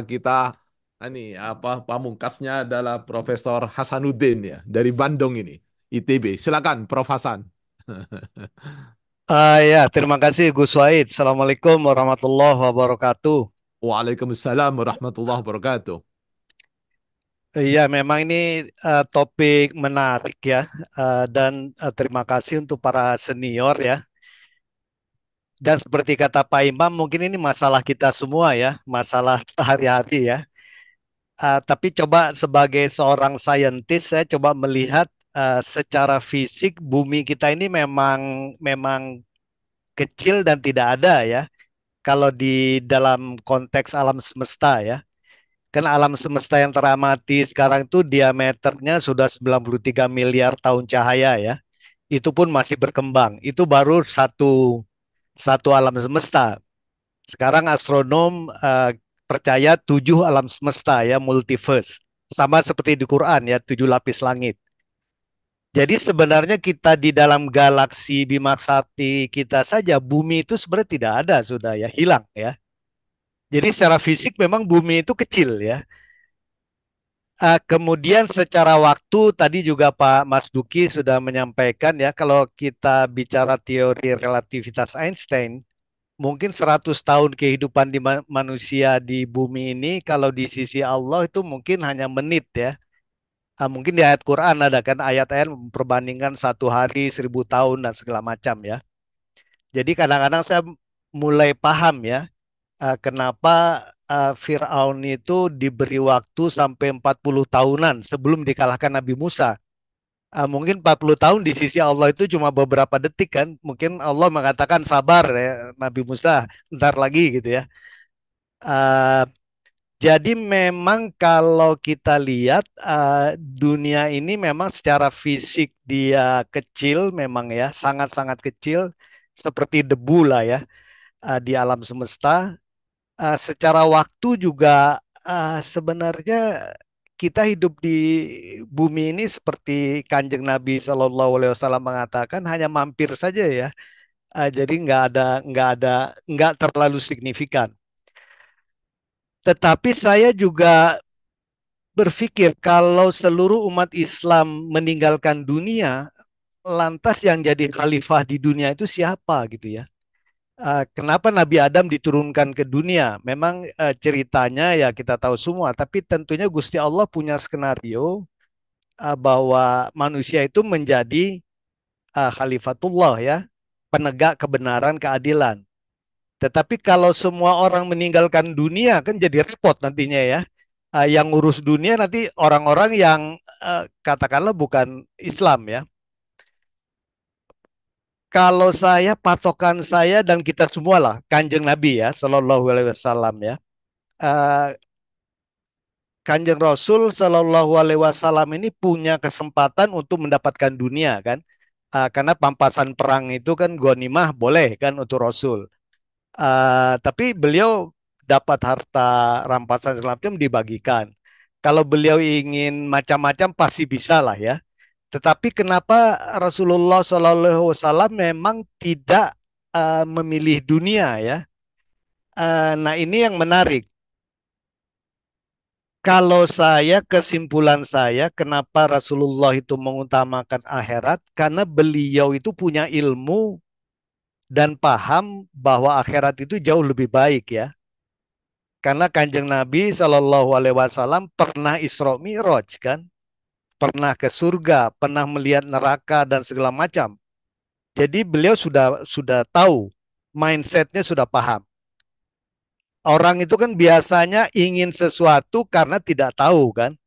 kita ini apa pamungkasnya adalah Profesor Hasanuddin ya dari Bandung ini, ITB. Silakan Prof Hasan. Ya, terima kasih Gus Waid. Assalamualaikum warahmatullahi wabarakatuh. Waalaikumsalam warahmatullahi wabarakatuh. Iya, memang ini topik menarik ya. Dan terima kasih untuk para senior ya. Dan seperti kata Pak Imam, mungkin ini masalah kita semua ya, masalah sehari-hari ya. Tapi coba sebagai seorang saintis, saya coba melihat secara fisik bumi kita ini memang kecil dan tidak ada ya. Kalau di dalam konteks alam semesta ya. Kan alam semesta yang teramati sekarang itu diameternya sudah 93 miliar tahun cahaya ya. Itu pun masih berkembang. Itu baru satu satu alam semesta. Sekarang astronom percaya 7 alam semesta ya, multiverse. Sama seperti di Quran ya, 7 lapis langit. Jadi sebenarnya kita di dalam galaksi Bima Sakti kita saja, bumi itu sebenarnya tidak ada, sudah ya, hilang ya. Jadi secara fisik memang bumi itu kecil ya. Kemudian secara waktu tadi juga Pak Mas Duki sudah menyampaikan ya, kalau kita bicara teori relativitas Einstein, mungkin 100 tahun kehidupan di manusia di bumi ini kalau di sisi Allah itu mungkin hanya menit ya. Mungkin di ayat Quran ada kan ayat-ayat memperbandingkan 1 hari 1000 tahun dan segala macam ya. Jadi kadang-kadang saya mulai paham ya, kenapa Fir'aun itu diberi waktu sampai 40 tahunan sebelum dikalahkan Nabi Musa. Mungkin 40 tahun di sisi Allah itu cuma beberapa detik kan. Mungkin Allah mengatakan sabar ya Nabi Musa, ntar lagi gitu ya. Uh, jadi memang kalau kita lihat dunia ini memang secara fisik dia kecil memang ya, sangat-sangat kecil seperti debu lah ya di alam semesta. Secara waktu juga sebenarnya kita hidup di bumi ini seperti Kanjeng Nabi Shallallahu Alaihi Wasallam mengatakan hanya mampir saja ya. Jadi nggak terlalu signifikan. Tetapi saya juga berpikir kalau seluruh umat Islam meninggalkan dunia, lantas yang jadi khalifah di dunia itu siapa gitu ya? Kenapa Nabi Adam diturunkan ke dunia? Memang ceritanya ya kita tahu semua, tapi tentunya Gusti Allah punya skenario bahwa manusia itu menjadi khalifatullah ya, penegak kebenaran, keadilan. Tetapi kalau semua orang meninggalkan dunia kan jadi repot nantinya ya. Yang ngurus dunia nanti orang-orang yang katakanlah bukan Islam ya. Kalau saya patokan saya dan kita semua lah Kanjeng Nabi ya Shallallahu Alaihi Wasallam ya. Eh, Kanjeng Rasul Shallallahu Alaihi Wasallam ini punya kesempatan untuk mendapatkan dunia kan. Karena pampasan perang itu kan ghanimah boleh kan untuk Rasul. Tapi beliau dapat harta rampasan segala macam dibagikan. Kalau beliau ingin macam-macam pasti bisa lah ya. Tetapi kenapa Rasulullah Shallallahu Alaihi Wasallam memang tidak memilih dunia ya? Nah ini yang menarik. Kalau saya, kesimpulan saya, kenapa Rasulullah itu mengutamakan akhirat? Karena beliau itu punya ilmu dan paham bahwa akhirat itu jauh lebih baik ya. Karena Kanjeng Nabi Shallallahu Alaihi Wasallam pernah Isra Mi'raj kan, pernah ke surga, pernah melihat neraka dan segala macam. Jadi beliau sudah tahu, mindsetnya sudah paham. Orang itu kan biasanya ingin sesuatu karena tidak tahu kan.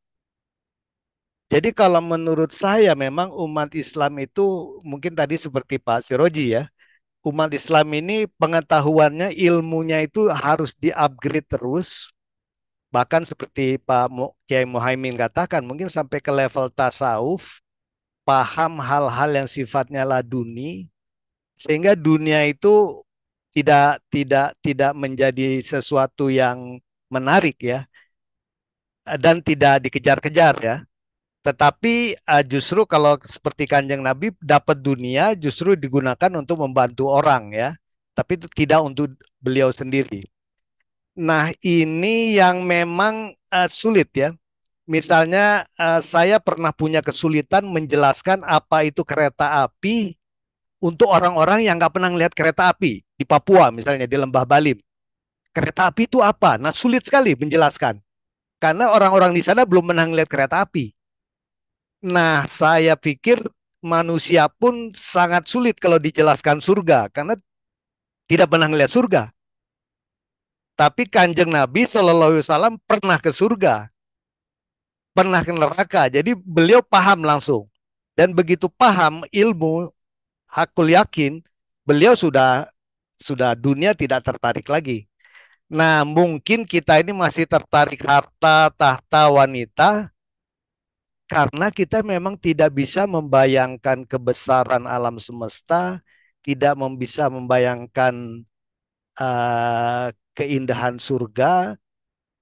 Jadi kalau menurut saya memang umat Islam itu mungkin tadi seperti Pak Siroji ya, umat Islam ini pengetahuannya, ilmunya itu harus di-upgrade terus. Bahkan seperti Pak Kiai Muhaimin katakan, mungkin sampai ke level tasawuf, paham hal-hal yang sifatnya laduni, sehingga dunia itu tidak menjadi sesuatu yang menarik ya, dan tidak dikejar-kejar ya. Tetapi justru kalau seperti Kanjeng Nabi dapat dunia justru digunakan untuk membantu orang ya, tapi itu tidak untuk beliau sendiri. Nah, ini yang memang sulit ya. Misalnya saya pernah punya kesulitan menjelaskan apa itu kereta api untuk orang-orang yang nggak pernah lihat kereta api di Papua, misalnya di Lembah Balim. Kereta api itu apa? Nah, sulit sekali menjelaskan karena orang-orang di sana belum pernah lihat kereta api. Nah, saya pikir manusia pun sangat sulit kalau dijelaskan surga karena tidak pernah melihat surga. Tapi Kanjeng Nabi Shallallahu Alaihi Wasallam pernah ke surga, pernah ke neraka. Jadi beliau paham langsung. Dan begitu paham ilmu, hakul yakin, beliau sudah dunia tidak tertarik lagi. Nah, mungkin kita ini masih tertarik harta, tahta, wanita karena kita memang tidak bisa membayangkan kebesaran alam semesta, tidak bisa membayangkan keindahan surga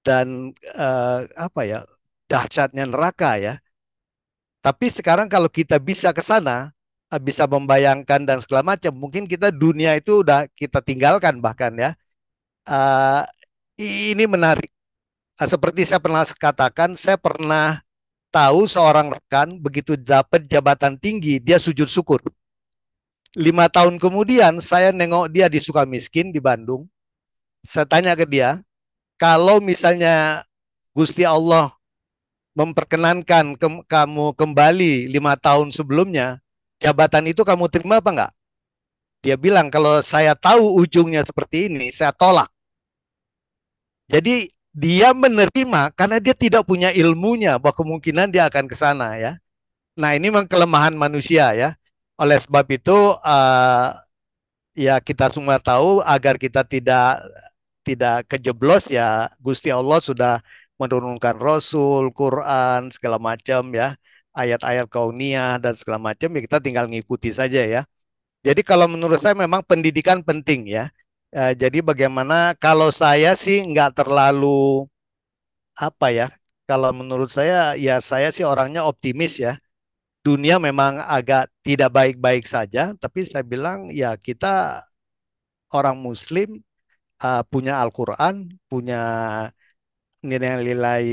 dan apa ya, dahsyatnya neraka ya. Tapi sekarang kalau kita bisa ke sana, bisa membayangkan dan segala macam, mungkin kita dunia itu udah kita tinggalkan bahkan ya. Eh, ini menarik. Seperti saya pernah katakan, saya pernah tahu seorang rekan begitu dapat jabatan tinggi, dia sujud syukur. 5 tahun kemudian saya nengok dia di Sukamiskin di Bandung. Saya tanya ke dia, kalau misalnya Gusti Allah memperkenankan kamu kembali 5 tahun sebelumnya, jabatan itu kamu terima apa enggak? Dia bilang kalau saya tahu ujungnya seperti ini, saya tolak. Jadi dia menerima karena dia tidak punya ilmunya bahwa kemungkinan dia akan ke sana ya. Nah ini memang kelemahan manusia ya. Oleh sebab itu ya kita semua tahu agar kita tidak kejeblos ya Gusti Allah sudah menurunkan Rasul, Quran, segala macam ya, ayat-ayat kauniyah dan segala macam ya kita tinggal ngikuti saja ya. Jadi kalau menurut saya memang pendidikan penting ya. Jadi bagaimana kalau saya sih nggak terlalu apa ya, kalau menurut saya ya saya sih orangnya optimis ya. Dunia memang agak tidak baik-baik saja, tapi saya bilang ya kita orang Muslim punya Al-Quran, punya nilai-nilai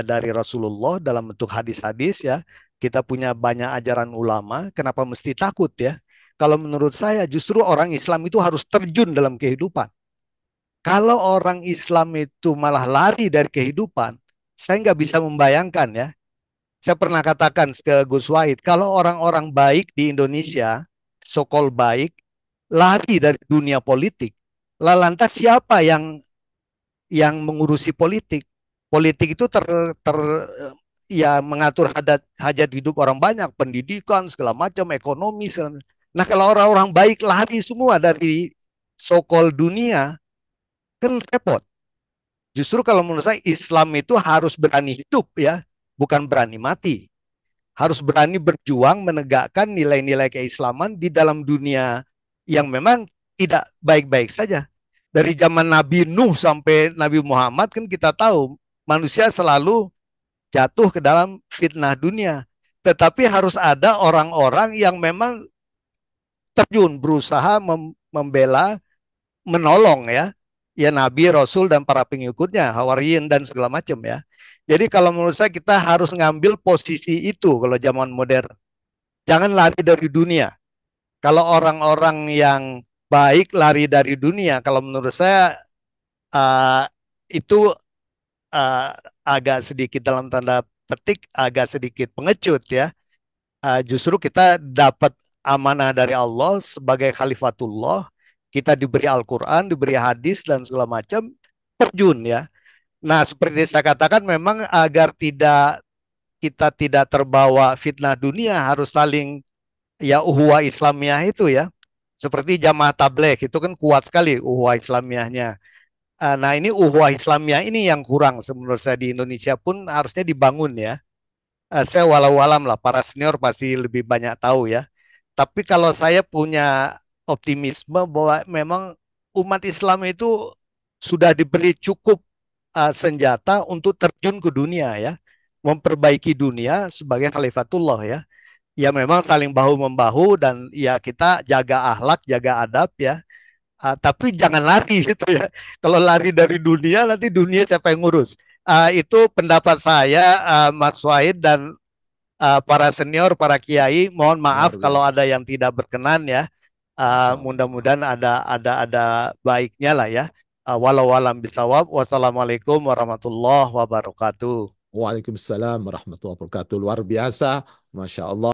dari Rasulullah dalam bentuk hadis-hadis ya. Kita punya banyak ajaran ulama, kenapa mesti takut ya? Kalau menurut saya justru orang Islam itu harus terjun dalam kehidupan. Kalau orang Islam itu malah lari dari kehidupan, saya nggak bisa membayangkan ya. Saya pernah katakan ke Gus Wahid, kalau orang-orang baik di Indonesia, so-called baik, lari dari dunia politik, lah lantas siapa yang mengurusi politik? Politik itu ya mengatur hajat hidup orang banyak, pendidikan segala macam, ekonomi segala. Nah kalau orang-orang baik lari semua dari so-called dunia, kan repot. Justru kalau menurut saya Islam itu harus berani hidup ya, bukan berani mati. Harus berani berjuang menegakkan nilai-nilai keislaman di dalam dunia yang memang tidak baik-baik saja. Dari zaman Nabi Nuh sampai Nabi Muhammad kan kita tahu manusia selalu jatuh ke dalam fitnah dunia. Tetapi harus ada orang-orang yang memang terjun berusaha membela, menolong ya. Ya Nabi, Rasul dan para pengikutnya, Hawariyin dan segala macam ya. Jadi kalau menurut saya kita harus ngambil posisi itu kalau zaman modern. Jangan lari dari dunia. Kalau orang-orang yang baik lari dari dunia, kalau menurut saya uh, itu uh, agak sedikit dalam tanda petik, agak sedikit pengecut ya. Justru kita dapat amanah dari Allah sebagai khalifatullah, kita diberi Al-Quran, diberi hadis dan segala macam, terjun ya. Nah, seperti saya katakan memang agar kita tidak terbawa fitnah dunia harus saling ya uhuwa Islamiyah itu ya. Seperti jamaah tabligh itu kan kuat sekali uhuwa Islamiyahnya. Nah, ini uhuwa Islamiyah ini yang kurang menurut saya di Indonesia pun harusnya dibangun ya. Saya walau alam lah, para senior pasti lebih banyak tahu ya. Tapi kalau saya punya optimisme bahwa memang umat Islam itu sudah diberi cukup senjata untuk terjun ke dunia ya, memperbaiki dunia sebagai khalifatullah ya. Ya memang saling bahu membahu dan ya kita jaga akhlak, jaga adab ya. Tapi jangan lari gitu ya. Kalau lari dari dunia, nanti dunia siapa yang ngurus? Itu pendapat saya, Mas Wahid dan para senior, para kiai. Mohon maaf Luar kalau biasa. ada yang tidak berkenan ya. Masya Allah. Mudah-mudahan ada baiknya lah ya. Walau alam bisawab. Wassalamualaikum warahmatullahi wabarakatuh. Waalaikumsalam warahmatullahi wabarakatuh. Luar biasa. Masya Allah.